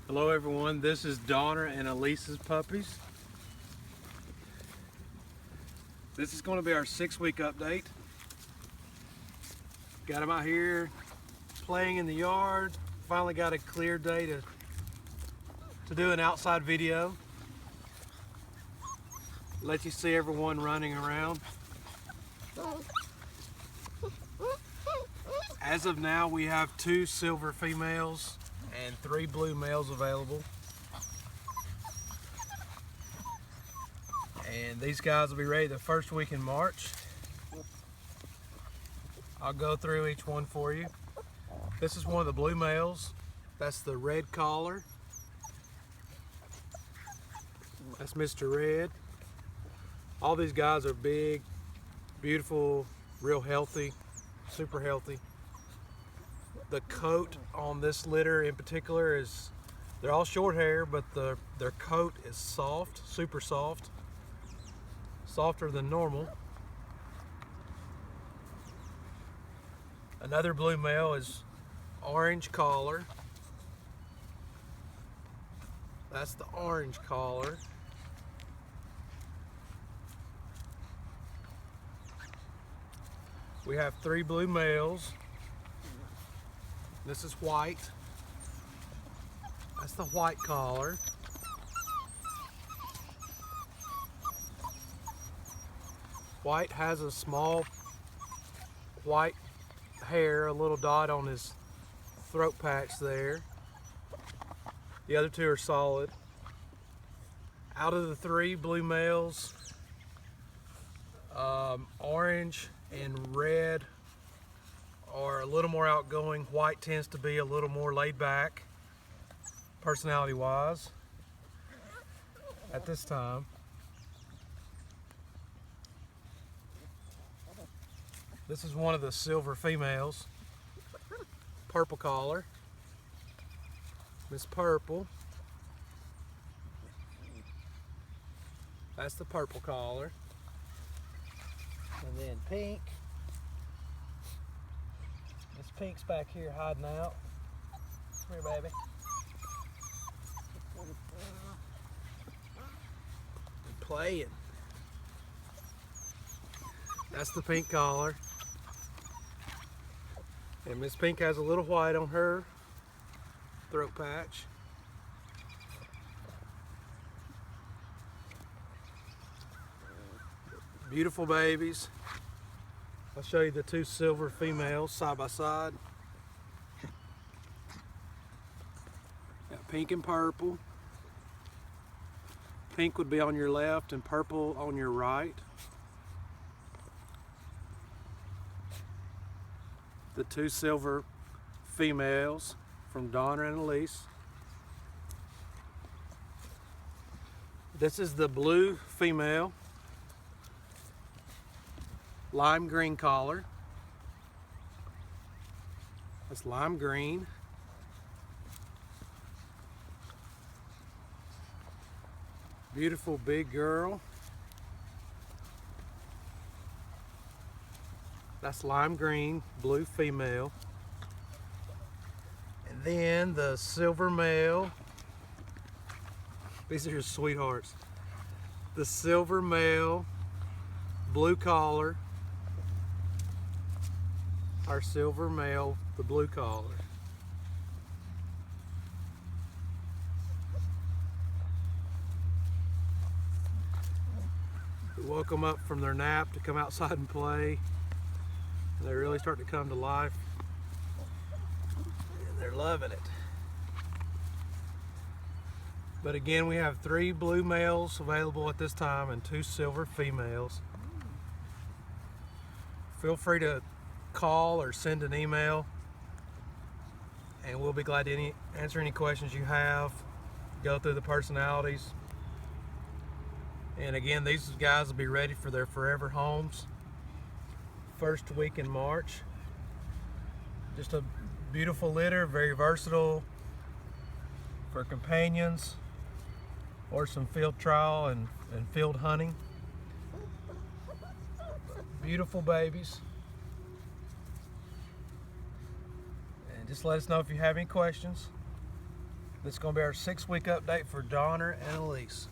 Hello everyone, this is Donner and Alize's puppies. This is going to be our 6-week update. Got them out here playing in the yard. Finally got a clear day to do an outside video. Let you see everyone running around. As of now, we have 2 silver females and 3 blue males available. And these guys will be ready the first week in March. I'll go through each one for you. This is one of the blue males. That's the red collar. That's Mr. Red. All these guys are big, beautiful, real healthy, super healthy. The coat on this litter in particular is, they're all short hair, but their coat is soft, super soft, softer than normal. Another blue male is orange collar. That's the orange collar. We have 3 blue males. This is white. That's the white collar. White has a small white hair, a little dot on his throat patch there. The other 2 are solid. Out of the 3 blue males, orange and red are a little more outgoing. White tends to be a little more laid back, personality wise, at this time. This is one of the silver females, purple collar, Miss Purple. That's the purple collar. And then pink. Miss Pink's back here hiding out. Come here, baby. And playing. That's the pink collar. And Miss Pink has a little white on her throat patch. Beautiful babies. I'll show you the 2 silver females side by side. Got pink and purple. Pink would be on your left and purple on your right. The 2 silver females from Donner and Alize. This is the blue female. Lime green collar. That's lime green. Beautiful big girl. That's lime green, blue female. And then the silver male. These are your sweethearts. The silver male, blue collar. Our silver male, the blue collar. We woke them up from their nap to come outside and play. They really start to come to life. And they're loving it. But again, we have 3 blue males available at this time and 2 silver females. Feel free to call or send an email, and we'll be glad to answer any questions you have, go through the personalities. And again, these guys will be ready for their forever homes first week in March. Just a beautiful litter, very versatile for companions or some field trial and field hunting. Beautiful babies. Just let us know if you have any questions. This is going to be our 6-week update for Donner and Alize.